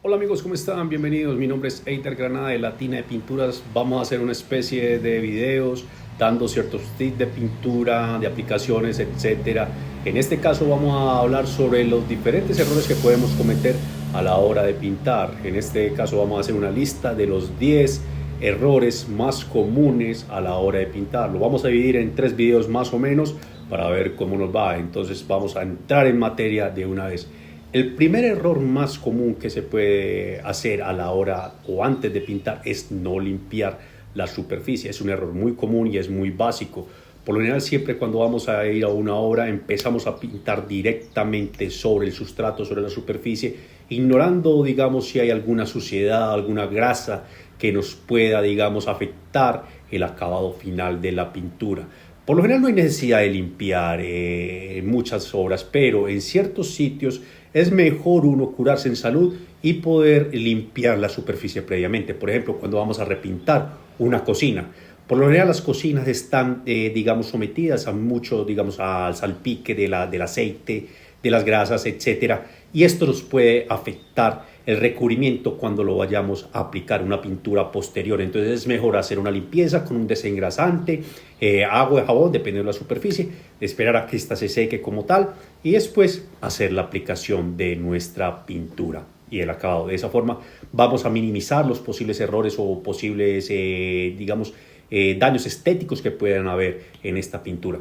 Hola amigos, ¿cómo están? Bienvenidos. Mi nombre es Eider Granada de Latina de Pinturas. Vamos a hacer una especie de videos dando ciertos tips de pintura, de aplicaciones, etcétera. En este caso vamos a hablar sobre los diferentes errores que podemos cometer a la hora de pintar. En este caso vamos a hacer una lista de los 10 errores más comunes a la hora de pintar. Lo vamos a dividir en 3 videos más o menos para ver cómo nos va. Entonces vamos a entrar en materia de una vez. El primer error más común que se puede hacer a la hora o antes de pintar es no limpiar la superficie. Es un error muy común y es muy básico. Por lo general, siempre cuando vamos a ir a una obra empezamos a pintar directamente sobre el sustrato, sobre la superficie, ignorando, digamos, si hay alguna suciedad, alguna grasa que nos pueda, digamos, afectar el acabado final de la pintura. Por lo general no hay necesidad de limpiar muchas obras, pero en ciertos sitios es mejor uno curarse en salud y poder limpiar la superficie previamente. Por ejemplo, cuando vamos a repintar una cocina. Por lo general las cocinas están, digamos, sometidas a mucho, digamos, al salpique del aceite, de las grasas, etcétera. Y esto nos puede afectar el recubrimiento cuando lo vayamos a aplicar una pintura posterior. Entonces es mejor hacer una limpieza con un desengrasante, agua y jabón, dependiendo de la superficie, esperar a que ésta se seque como tal y después hacer la aplicación de nuestra pintura y el acabado. De esa forma vamos a minimizar los posibles errores o posibles, digamos, daños estéticos que puedan haber en esta pintura.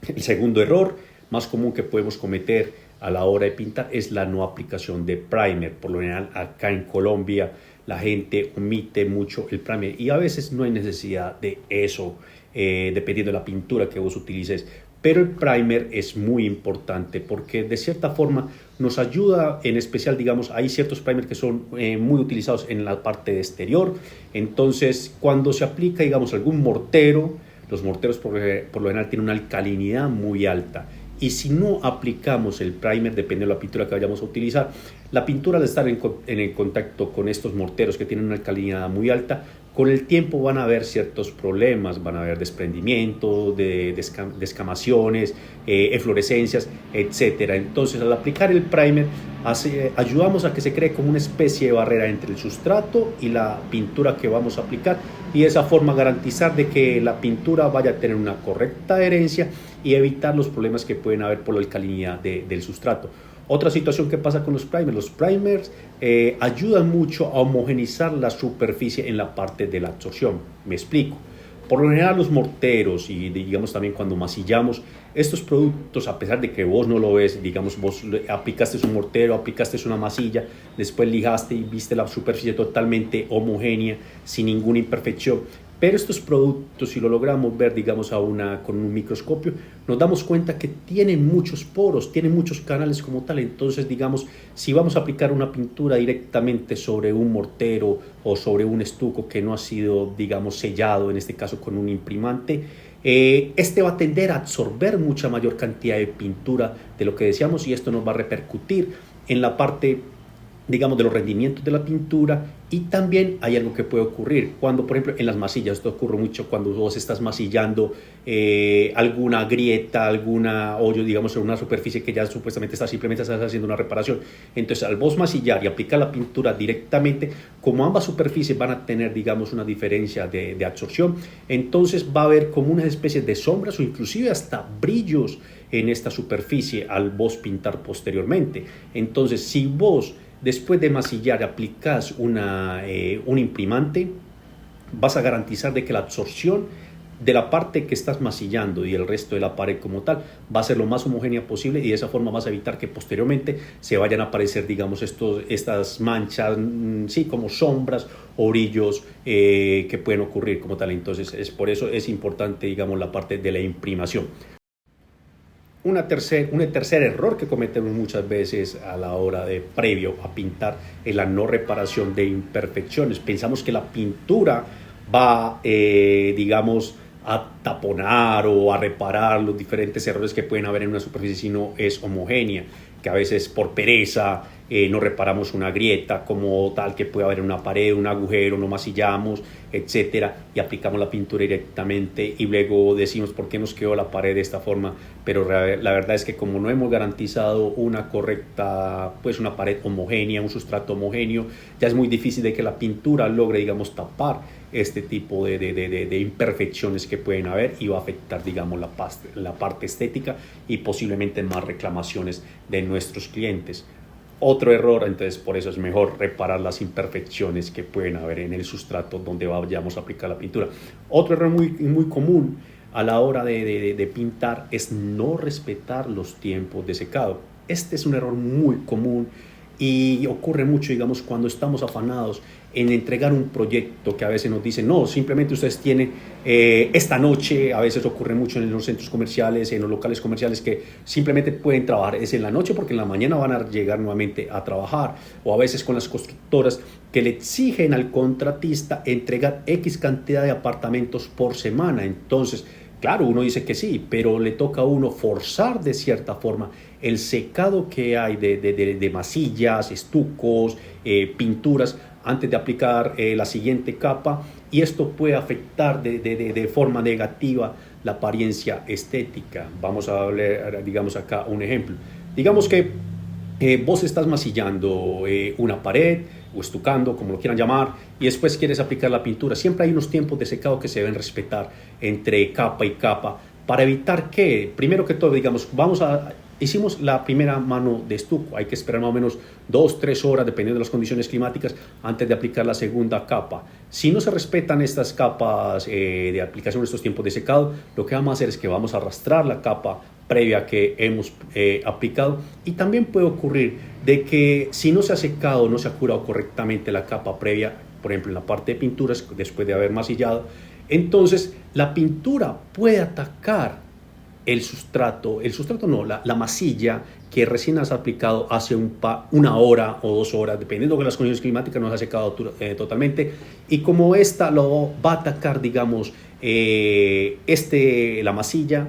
El segundo error más común que podemos cometer a la hora de pintar es la no aplicación de primer. Por lo general acá en Colombia la gente omite mucho el primer y a veces no hay necesidad de eso, dependiendo de la pintura que vos utilices. Pero el primer es muy importante porque de cierta forma nos ayuda, en especial, digamos, hay ciertos primers que son muy utilizados en la parte exterior. Entonces, cuando se aplica, digamos, algún mortero, los morteros por lo general tienen una alcalinidad muy alta. Y si no aplicamos el primer, depende de la pintura que vayamos a utilizar, la pintura al estar en el contacto con estos morteros que tienen una alcalinidad muy alta, con el tiempo van a haber ciertos problemas, van a haber desprendimiento, descamaciones, eflorescencias, etcétera. Entonces, al aplicar el primer, ayudamos a que se cree como una especie de barrera entre el sustrato y la pintura que vamos a aplicar y de esa forma garantizar de que la pintura vaya a tener una correcta adherencia y evitar los problemas que pueden haber por la alcalinidad del sustrato. Otra situación que pasa con los primers ayudan mucho a homogenizar la superficie en la parte de la absorción. Me explico. Por lo general los morteros y digamos también cuando masillamos estos productos, a pesar de que vos no lo ves, digamos vos aplicaste un mortero, aplicaste una masilla, después lijaste y viste la superficie totalmente homogénea, sin ninguna imperfección. Pero estos productos, si lo logramos ver, digamos, con un microscopio, nos damos cuenta que tienen muchos poros, tienen muchos canales como tal. Entonces, digamos, si vamos a aplicar una pintura directamente sobre un mortero o sobre un estuco que no ha sido, digamos, sellado, en este caso con un imprimante, este va a tender a absorber mucha mayor cantidad de pintura de lo que deseamos y esto nos va a repercutir en la parte, digamos, de los rendimientos de la pintura. Y también hay algo que puede ocurrir cuando, por ejemplo, en las masillas, esto ocurre mucho cuando vos estás masillando alguna grieta, alguna hoyo, digamos, en una superficie que ya supuestamente simplemente estás haciendo una reparación. Entonces, al vos masillar y aplicar la pintura directamente, como ambas superficies van a tener, digamos, una diferencia de absorción, entonces va a haber como una especie de sombras o inclusive hasta brillos en esta superficie al vos pintar posteriormente. Entonces, si vos después de masillar aplicas un imprimante, vas a garantizar de que la absorción de la parte que estás masillando y el resto de la pared como tal va a ser lo más homogénea posible y de esa forma vas a evitar que posteriormente se vayan a aparecer, digamos, estas manchas, sí, como sombras o brillos que pueden ocurrir como tal. Entonces, por eso es importante, digamos, la parte de la imprimación. Un tercer error que cometemos muchas veces a la hora de previo a pintar es la no reparación de imperfecciones. Pensamos que la pintura va, digamos, a taponar o a reparar los diferentes errores que pueden haber en una superficie si no es homogénea, que a veces por pereza no reparamos una grieta como tal que puede haber en una pared, un agujero, no masillamos, etcétera, y aplicamos la pintura directamente y luego decimos por qué nos quedó la pared de esta forma, pero la verdad es que como no hemos garantizado una correcta, pues una pared homogénea, un sustrato homogéneo, ya es muy difícil de que la pintura logre, digamos, tapar este tipo de imperfecciones que pueden haber y va a afectar, digamos, la parte estética y posiblemente más reclamaciones de nuestros clientes. Otro error, entonces por eso es mejor reparar las imperfecciones que pueden haber en el sustrato donde vayamos a aplicar la pintura. Otro error muy común a la hora de pintar es no respetar los tiempos de secado. Este es un error muy común y ocurre mucho, digamos, cuando estamos afanados en entregar un proyecto que a veces nos dicen, no, simplemente ustedes tienen esta noche. A veces ocurre mucho en los centros comerciales, en los locales comerciales, que simplemente pueden trabajar es en la noche porque en la mañana van a llegar nuevamente a trabajar, o a veces con las constructoras que le exigen al contratista entregar X cantidad de apartamentos por semana. Entonces, claro, uno dice que sí, pero le toca a uno forzar de cierta forma el secado que hay de masillas, estucos, pinturas, antes de aplicar la siguiente capa, y esto puede afectar de forma negativa la apariencia estética. Vamos a ver, digamos, acá un ejemplo. Digamos que vos estás masillando una pared o estucando, como lo quieran llamar, y después quieres aplicar la pintura. Siempre hay unos tiempos de secado que se deben respetar entre capa y capa para evitar que, primero que todo, digamos, hicimos la primera mano de estuco. Hay que esperar más o menos 2-3 horas, dependiendo de las condiciones climáticas, antes de aplicar la segunda capa. Si no se respetan estas capas de aplicación, estos tiempos de secado, lo que vamos a hacer es que vamos a arrastrar la capa previa que hemos aplicado, y también puede ocurrir de que si no se ha secado, no se ha curado correctamente la capa previa, por ejemplo en la parte de pinturas, después de haber masillado, entonces la pintura puede atacar el sustrato no, la masilla que recién has aplicado hace una hora o 2 horas, dependiendo de las condiciones climáticas, no se ha secado totalmente, y como esta lo va a atacar, digamos, la masilla,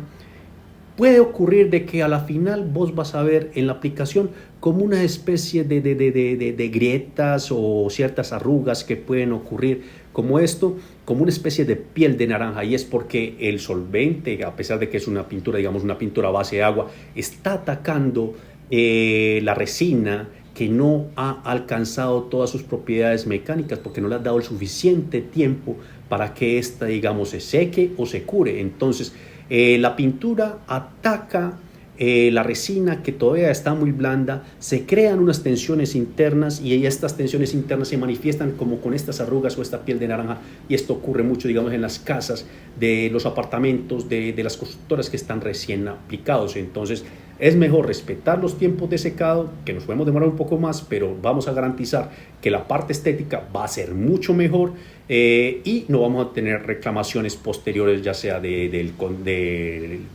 puede ocurrir de que a la final vos vas a ver en la aplicación como una especie de grietas o ciertas arrugas que pueden ocurrir como esto, como una especie de piel de naranja, y es porque el solvente, a pesar de que es una pintura, digamos una pintura a base de agua, está atacando la resina, que no ha alcanzado todas sus propiedades mecánicas porque no le has dado el suficiente tiempo para que ésta, digamos, se seque o se cure. Entonces, la pintura ataca la resina, que todavía está muy blanda, se crean unas tensiones internas y estas tensiones internas se manifiestan como con estas arrugas o esta piel de naranja, y esto ocurre mucho, digamos, en las casas, de los apartamentos, de las constructoras que están recién aplicados. Entonces es mejor respetar los tiempos de secado, que nos podemos demorar un poco más, pero vamos a garantizar que la parte estética va a ser mucho mejor, y no vamos a tener reclamaciones posteriores, ya sea de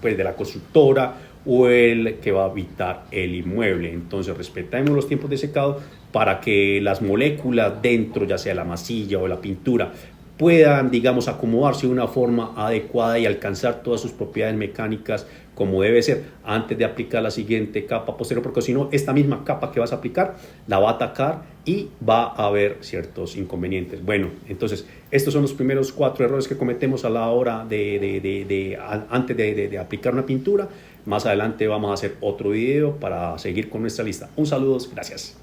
la constructora o el que va a habitar el inmueble. Entonces respetemos los tiempos de secado para que las moléculas dentro, ya sea la masilla o la pintura, puedan, digamos, acomodarse de una forma adecuada y alcanzar todas sus propiedades mecánicas como debe ser antes de aplicar la siguiente capa posterior, porque si no, esta misma capa que vas a aplicar la va a atacar y va a haber ciertos inconvenientes. Bueno, entonces estos son los primeros 4 errores que cometemos a la hora antes de aplicar una pintura. Más adelante vamos a hacer otro video para seguir con nuestra lista. Un saludo, gracias.